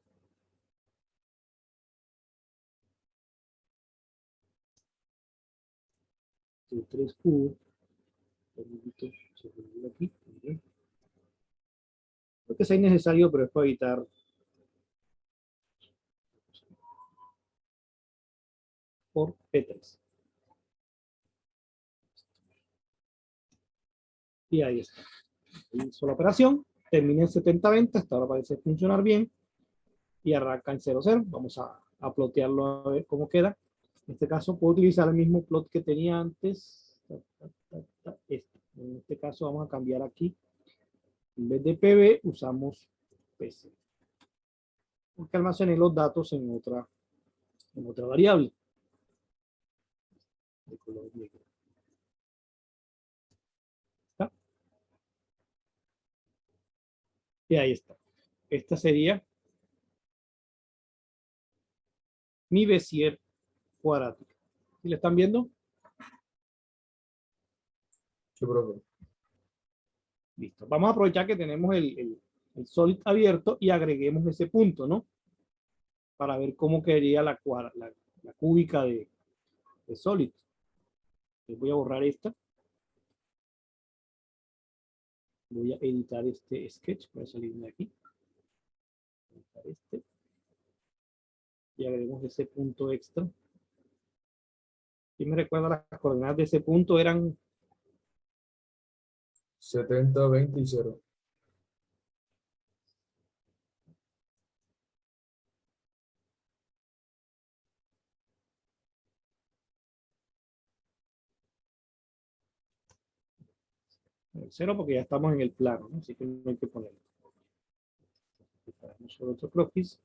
3 cubo. Aquí. Creo que es innecesario, pero es para evitar por P3. Y ahí está. Hizo la operación, termina en 70-20, hasta ahora parece funcionar bien. Y arranca en 0-0. Vamos a plotearlo a ver cómo queda. En este caso puedo utilizar el mismo plot que tenía antes. En este caso vamos a cambiar aquí. En vez de PB usamos PC. Porque almacené los datos en otra variable. De color negro. ¿Está? Y ahí está. Esta sería mi Bézier cuadrática. ¿Sí le están viendo? Sí, profe. Listo. Vamos a aprovechar que tenemos el solid abierto y agreguemos ese punto, ¿no? Para ver cómo quedaría la cúbica de solid. Les voy a borrar esta. Voy a editar este sketch. Voy a salirme de aquí. Editar este. Y agregamos ese punto extra. Y me recuerda las coordenadas de ese punto eran 70, 20 y 0. el 0 porque ya estamos en el plano, ¿no? Así que no hay que ponerlo. Preparamos otro croquis.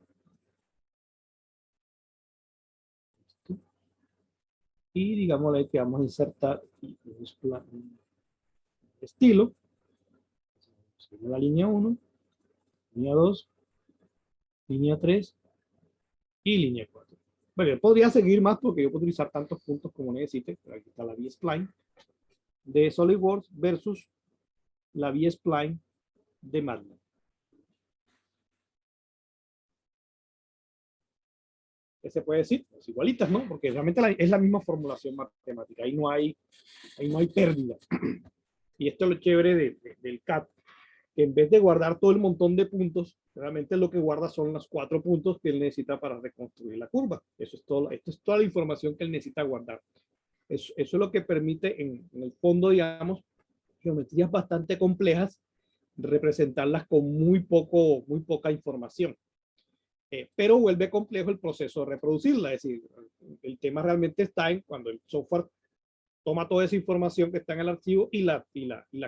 Y digámosle que vamos a insertar un estilo. La línea 1, línea 2, línea 3 y línea 4. Bueno, podría seguir más porque yo puedo utilizar tantos puntos como necesite. Pero aquí está la B-Spline de SolidWorks versus la B-Spline de MATLAB. ¿Qué se puede decir? Pues igualitas, ¿no? Porque realmente es la misma formulación matemática. Ahí no hay pérdida. Y esto es lo chévere del CAD, que en vez de guardar todo el montón de puntos, realmente lo que guarda son los 4 puntos que él necesita para reconstruir la curva. Eso es todo, esto es toda la información que él necesita guardar. Eso es lo que permite, en el fondo, digamos, geometrías bastante complejas, representarlas con muy poca información. Pero vuelve complejo el proceso de reproducirla. Es decir, el tema realmente está en cuando el software toma toda esa información que está en el archivo y la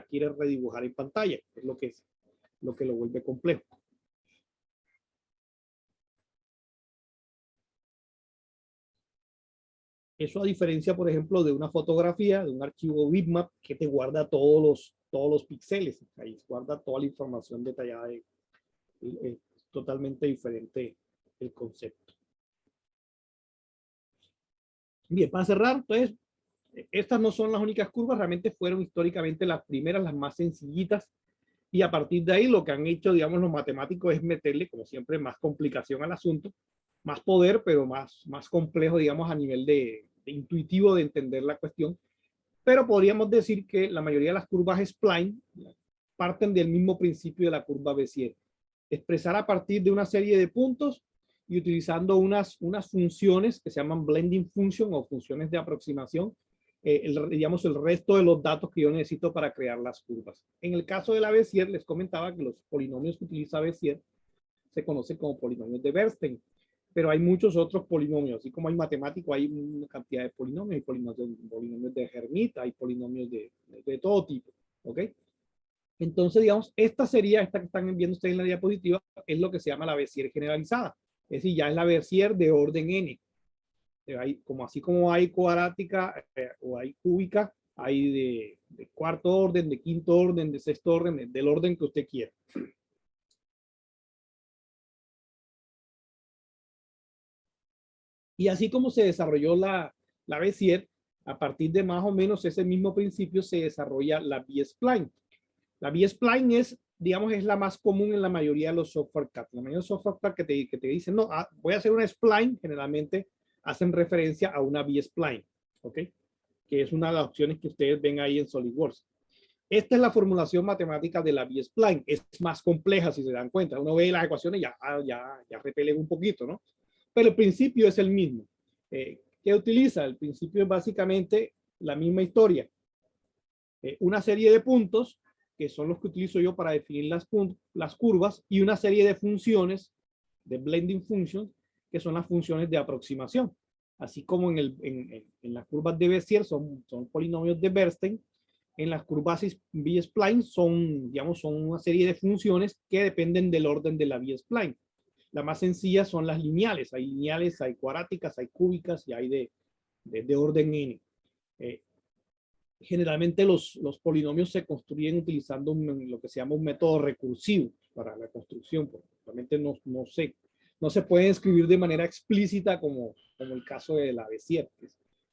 quiere redibujar en pantalla. Es lo que lo vuelve complejo. Eso a diferencia, por ejemplo, de una fotografía, de un archivo bitmap que te guarda todos los píxeles. Ahí guarda toda la información detallada. Es totalmente diferente el concepto. Bien, para cerrar, entonces, estas no son las únicas curvas, realmente fueron históricamente las primeras, las más sencillitas, y a partir de ahí lo que han hecho, digamos, los matemáticos es meterle, como siempre, más complicación al asunto, más poder, pero más complejo, digamos, a nivel de intuitivo de entender la cuestión. Pero podríamos decir que la mayoría de las curvas spline parten del mismo principio de la curva Bézier. Expresar a partir de una serie de puntos y utilizando unas funciones que se llaman blending function o funciones de aproximación, digamos, el resto de los datos que yo necesito para crear las curvas. En el caso de la Bézier, les comentaba que los polinomios que utiliza Bézier se conocen como polinomios de Bernstein, pero hay muchos otros polinomios, así como hay matemáticos, hay una cantidad de polinomios, hay polinomios de Hermite, hay polinomios de todo tipo, ¿ok? Entonces, digamos, esta que están viendo ustedes en la diapositiva, es lo que se llama la Bézier generalizada, es decir, ya es la Bézier de orden n. Así como hay cuadrática o hay cúbica, hay de cuarto orden, de quinto orden, de sexto orden, del orden que usted quiera. Y así como se desarrolló la Bézier, a partir de más o menos ese mismo principio se desarrolla la B-spline. La B-spline es, digamos, es la más común en la mayoría de los software CAD. La mayoría de los software CAD que te dicen, no, voy a hacer una spline, generalmente hacen referencia a una B-spline, ¿ok? Que es una de las opciones que ustedes ven ahí en SolidWorks. Esta es la formulación matemática de la B-spline. Es más compleja, si se dan cuenta. Uno ve las ecuaciones y ya repelen un poquito, ¿no? Pero el principio es el mismo. ¿Qué utiliza? El principio es básicamente la misma historia. Una serie de puntos, que son los que utilizo yo para definir las curvas, y una serie de funciones, de blending functions, que son las funciones de aproximación. Así como en las curvas de Bézier son polinomios de Bernstein, en las curvas B-spline son una serie de funciones que dependen del orden de la B-spline. La más sencilla son las lineales. Hay lineales, hay cuadráticas, hay cúbicas y hay de orden n. Generalmente los polinomios se construyen utilizando lo que se llama un método recursivo para la construcción. Realmente no se puede escribir de manera explícita como el caso de la Bézier,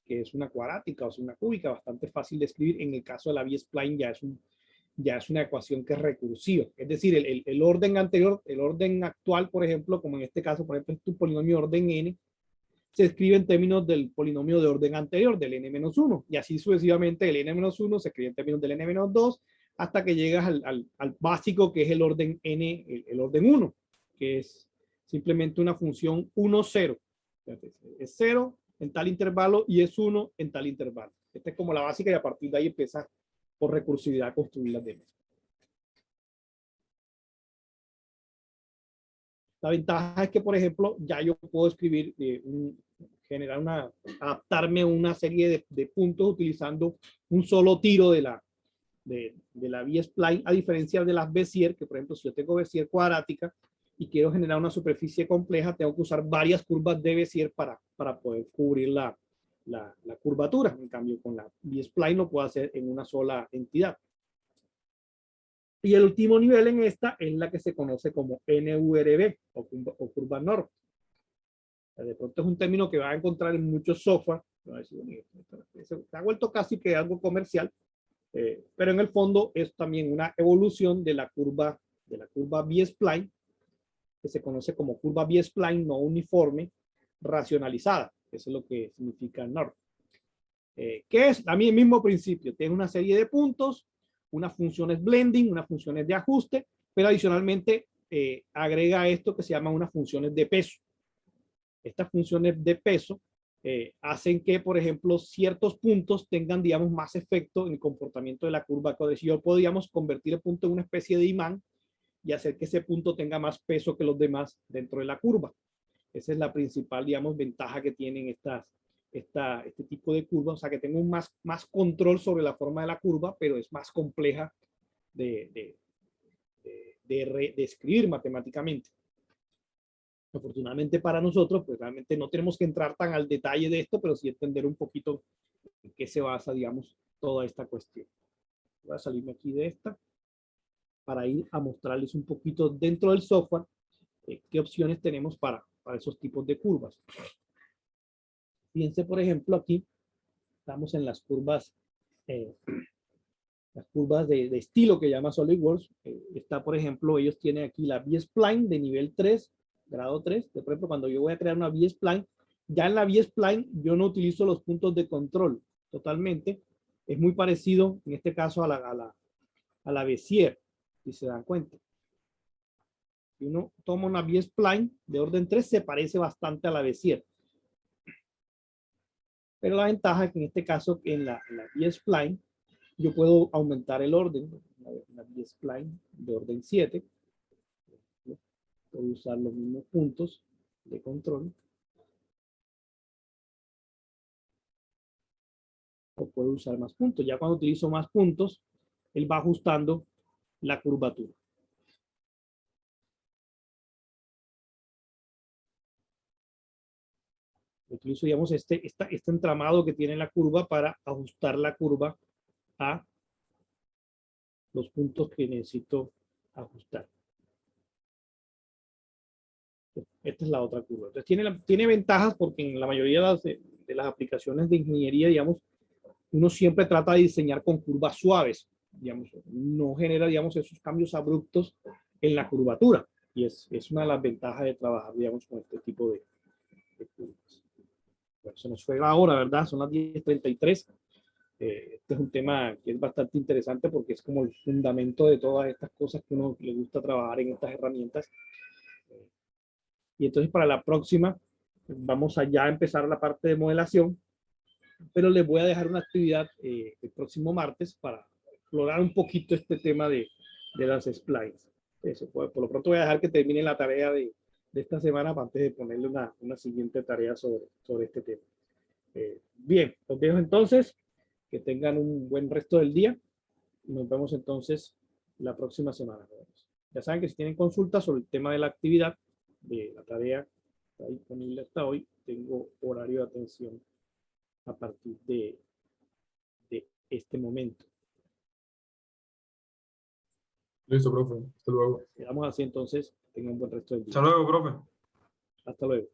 que es una cuadrática o es una cúbica, bastante fácil de escribir. En el caso de la B-spline ya es una ecuación que es recursiva. Es decir, el orden anterior, el orden actual, por ejemplo, como en este caso, por ejemplo, es tu polinomio de orden n, se escribe en términos del polinomio de orden anterior, del n-1, y así sucesivamente el n-1 se escribe en términos del n-2, hasta que llegas al básico, que es el orden n, el orden 1, que es simplemente una función 1, 0. Es 0 en tal intervalo y es 1 en tal intervalo. Esta es como la básica y a partir de ahí empieza por recursividad a construir las demás. La ventaja es que, por ejemplo, ya yo puedo escribir, adaptarme a una serie de puntos utilizando un solo tiro de la B-spline, a diferencia de las Bézier, que por ejemplo, si yo tengo Bézier cuadrática y quiero generar una superficie compleja, tengo que usar varias curvas de Bézier para poder cubrir la curvatura. En cambio, con la B-spline lo puedo hacer en una sola entidad. Y el último nivel en esta es la que se conoce como NURB o curva NURB. De pronto es un término que va a encontrar en muchos software. Se ha vuelto casi que algo comercial, pero en el fondo es también una evolución de la curva B-spline, que se conoce como curva B-spline no uniforme racionalizada. Eso es lo que significa NURB. Que es a mí el mismo principio. Tiene una serie de puntos, unas funciones blending, unas funciones de ajuste, pero adicionalmente agrega esto que se llama unas funciones de peso. Estas funciones de peso hacen que, por ejemplo, ciertos puntos tengan, digamos, más efecto en el comportamiento de la curva. Si yo puedo, digamos, convertir el punto en una especie de imán y hacer que ese punto tenga más peso que los demás dentro de la curva. Esa es la principal, digamos, ventaja que tienen este tipo de curvas. O sea, que tengo más control sobre la forma de la curva, pero es más compleja de escribir matemáticamente. Afortunadamente para nosotros, pues realmente no tenemos que entrar tan al detalle de esto, pero sí entender un poquito en qué se basa, digamos, toda esta cuestión. Voy a salirme aquí de esta para ir a mostrarles un poquito dentro del software qué opciones tenemos para esos tipos de curvas. Fíjense, por ejemplo, aquí estamos en las curvas de estilo que llama SolidWorks. Está, por ejemplo, ellos tienen aquí la B-Spline de nivel 3, grado 3. Por ejemplo, cuando yo voy a crear una B-Spline, ya en la B-Spline yo no utilizo los puntos de control totalmente. Es muy parecido, en este caso, a la Bezier, si se dan cuenta. Si uno toma una B-Spline de orden 3, se parece bastante a la Bezier. Pero la ventaja es que en este caso, en la B-Spline, yo puedo aumentar el orden. Una B-Spline de orden 7. Puedo usar los mismos puntos de control. O puedo usar más puntos. Ya cuando utilizo más puntos, él va ajustando la curvatura. Utilizo, digamos, este entramado que tiene la curva para ajustar la curva a los puntos que necesito ajustar. Esta es la otra curva. Entonces tiene ventajas porque en la mayoría de las aplicaciones de ingeniería, digamos, uno siempre trata de diseñar con curvas suaves, digamos, no genera, digamos, esos cambios abruptos en la curvatura. Y es una de las ventajas de trabajar, digamos, con este tipo de curvas. Bueno, se nos fue la hora, ¿verdad? Son las 10:33. Este es un tema que es bastante interesante porque es como el fundamento de todas estas cosas que uno le gusta trabajar en estas herramientas. Y entonces para la próxima vamos a ya empezar la parte de modelación, pero les voy a dejar una actividad el próximo martes para explorar un poquito este tema de las splines. Eso, por lo pronto voy a dejar que termine la tarea de esta semana antes de ponerle una siguiente tarea sobre este tema. Bien, los dejo entonces. Que tengan un buen resto del día. Y nos vemos entonces la próxima semana. Ya saben que si tienen consultas sobre el tema de la actividad, de la tarea, está disponible hasta hoy. Tengo horario de atención a partir de este momento. Listo, profe. Hasta luego. Quedamos así entonces. Tengan un buen resto del día. Hasta luego, profe. Hasta luego.